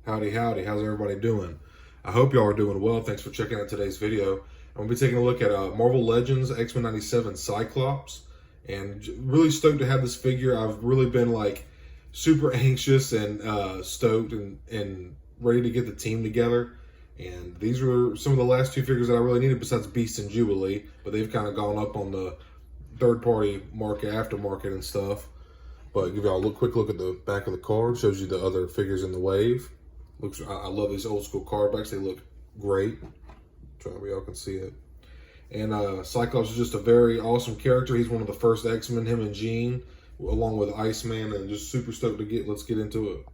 Howdy, howdy. How's everybody doing? I hope y'all are doing well. Thanks for checking out today's video. I'm going to be taking a look at Marvel Legends X-Men 97 Cyclops. And really stoked to have this figure. I've really been like super anxious and stoked and ready to get the team together. And these were some of the last two figures that I really needed besides Beast and Jubilee. But they've kind of gone up on the third-party market, aftermarket and stuff. But give y'all a quick look at the back of the card. Shows you the other figures in the wave. I love these old school card backs. They look great. Try where y'all can see it. And Cyclops is just a very awesome character. He's one of the first X-Men, him and Jean, along with Iceman, and just super stoked to let's get into it.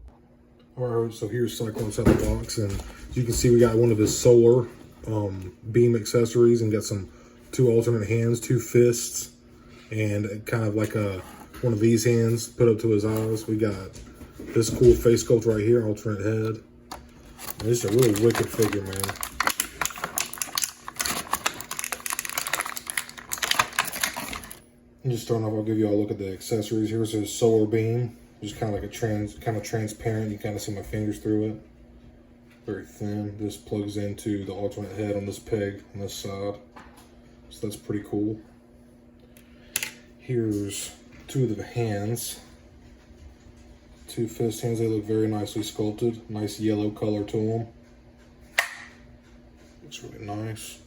All right, so here's Cyclops out of the box, and as you can see, we got one of his solar beam accessories, and got two alternate hands, two fists, and kind of like one of these hands put up to his eyes. We got this cool face sculpt right here, alternate head. And this is a really wicked figure, man. And just starting off, I'll give you all a look at the accessories. Here's his solar beam, just kind of like transparent. You kind of see my fingers through it. Very thin. This plugs into the alternate head on this peg on this side, so that's pretty cool. Here's two of the hands. Two fist hands. They look very nicely sculpted. Nice yellow color to them. Looks really nice.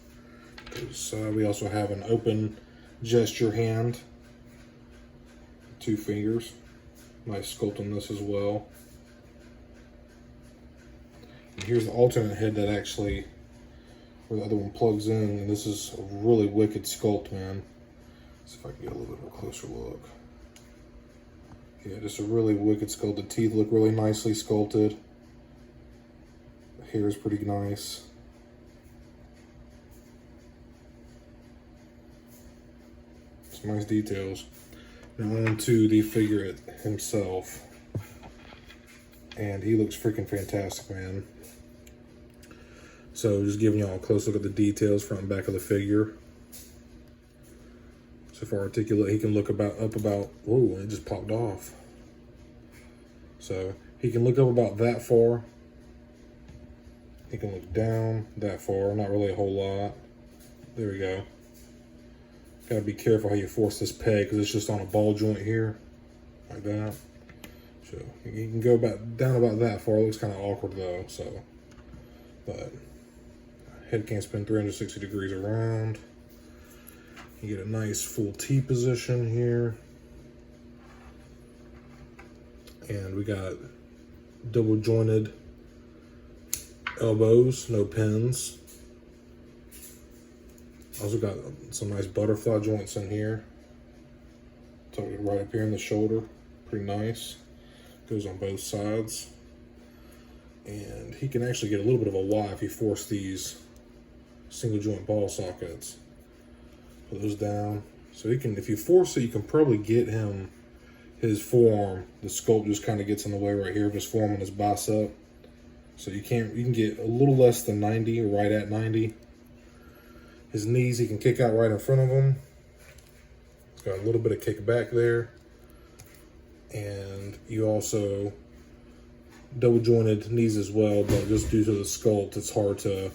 We also have an open gesture hand. Two fingers. Nice sculpt on this as well. And here's the alternate head that actually, where the other one plugs in. And this is a really wicked sculpt, man. Let's see if I can get a little bit of a closer look. Yeah, just a really wicked sculpt. The teeth look really nicely sculpted. The hair is pretty nice. Some nice details. Now on to the figure himself. And he looks freaking fantastic, man. So just giving y'all a close look at the details front and back of the figure. So far articulate, he can look up about, whoa, it just popped off. So he can look up about that far. He can look down that far, not really a whole lot. There we go. Gotta be careful how you force this peg because it's just on a ball joint here, like that. So you can go down about that far. It looks kind of awkward though, so. But head can spin 360 degrees around. You get a nice full T position here. And we got double jointed elbows, no pins. Also got some nice butterfly joints in here. Targeted right up here in the shoulder. Pretty nice. Goes on both sides. And he can actually get a little bit of a Y if you force these single joint ball sockets. Put those down. So he can, if you force it, you can probably get his forearm. The sculpt just kind of gets in the way right here of his forearm and his bicep. So you can get a little less than 90 or right at 90. His knees, he can kick out right in front of him. He's got a little bit of kick back there. And you also double jointed knees as well, but just due to the sculpt, it's hard to,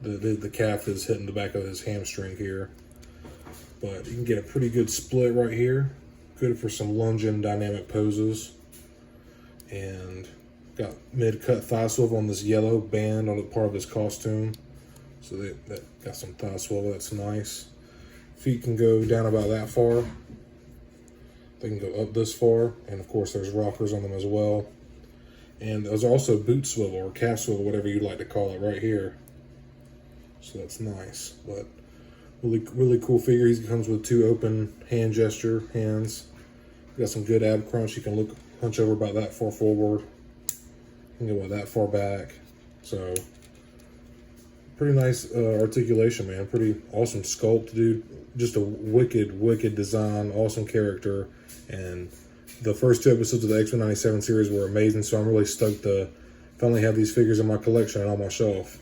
the calf is hitting the back of his hamstring here. But you can get a pretty good split right here. Good for some lunging dynamic poses. And got mid-cut thigh swivel on this yellow band on the part of his costume. So that got some thigh swivel, that's nice. Feet can go down about that far. They can go up this far. And of course there's rockers on them as well. And there's also boot swivel or calf swivel, whatever you'd like to call it, right here. So that's nice. But really cool figure. He comes with two open hand gesture hands. Got some good ab crunch. You can hunch over about that far forward. You can go about that far back. So pretty nice articulation, man. Pretty awesome sculpt, dude. Just a wicked design. Awesome character. And the first two episodes of the X-Men 97 series were amazing. So I'm really stoked to finally have these figures in my collection and on my shelf.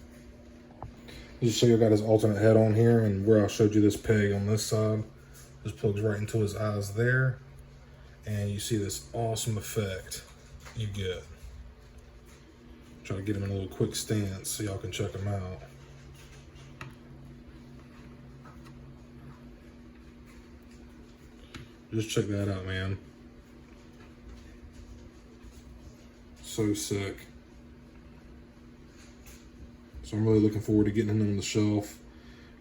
Just show you, I got his alternate head on here, and where I showed you this peg on this side, this plugs right into his eyes there, and you see this awesome effect you get. Try to get them in a little quick stance so y'all can check them out. Just check that out, man. So sick. So I'm really looking forward to getting them on the shelf.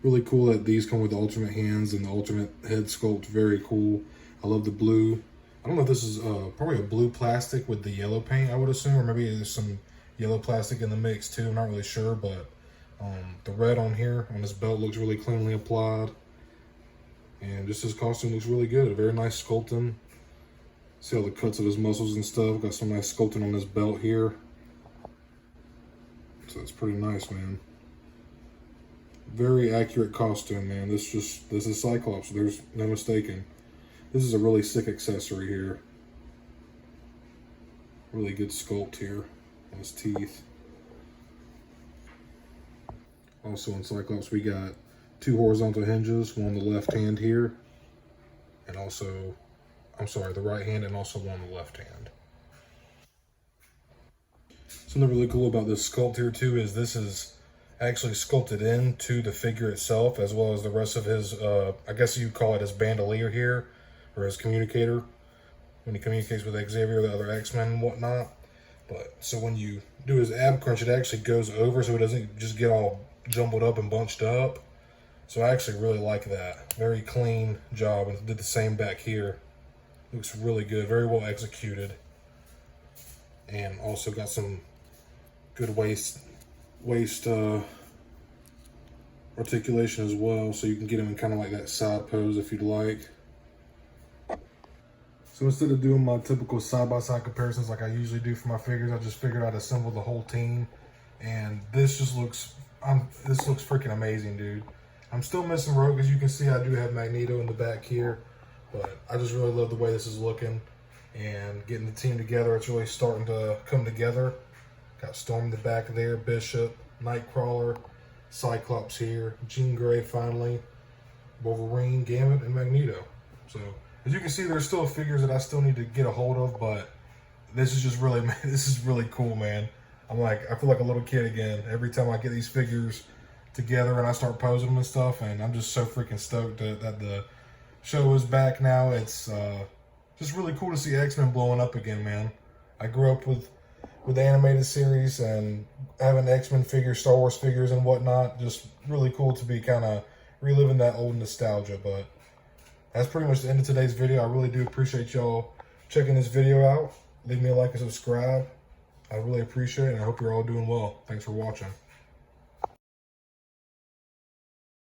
Really cool that these come with the alternate hands and the alternate head sculpt. Very cool. I love the blue. I don't know if this is probably a blue plastic with the yellow paint, I would assume, or maybe there's some yellow plastic in the mix too. I'm not really sure, but the red on here on this belt looks really cleanly applied. And just his costume looks really good. Very nice sculpting. See all the cuts of his muscles and stuff. Got some nice sculpting on this belt here. So it's pretty nice, man. Very accurate costume, man. This is Cyclops. There's no mistaking. This is a really sick accessory here. Really good sculpt here on his teeth. Also in Cyclops, we got 2 horizontal hinges, one on the left hand here, and also, the right hand, and also one on the left hand. Something really cool about this sculpt here too is this is actually sculpted into the figure itself, as well as the rest of his, I guess you'd call it his bandolier here, or his communicator, when he communicates with Xavier, the other X-Men and whatnot. But so when you do his ab crunch, it actually goes over so it doesn't just get all jumbled up and bunched up. So I actually really like that. Very clean job, and did the same back here. Looks really good, very well executed. And also got some good waist articulation as well, so you can get him in kind of like that side pose if you'd like. So instead of doing my typical side-by-side comparisons like I usually do for my figures, I just figured I'd assemble the whole team. And this just looks, this looks freaking amazing, dude. I'm still missing Rogue. As you can see, I do have Magneto in the back here, but I just really love the way this is looking and getting the team together. It's really starting to come together. Got Storm in the back there, Bishop, Nightcrawler, Cyclops here, Jean Grey finally, Wolverine, Gambit, and Magneto. So as you can see, there's still figures that I still need to get a hold of, but this is just really, this is really cool, man. I feel like a little kid again every time I get these figures together and I start posing them and stuff, and I'm just so freaking stoked that the show is back now. It's just really cool to see X-Men blowing up again, man. I grew up with the animated series and having X-Men figures, Star Wars figures and whatnot. Just really cool to be kind of reliving that old nostalgia. But that's pretty much the end of today's video. I really do appreciate y'all checking this video out. Leave me a like and subscribe. I really appreciate it, and I hope you're all doing well. Thanks for watching.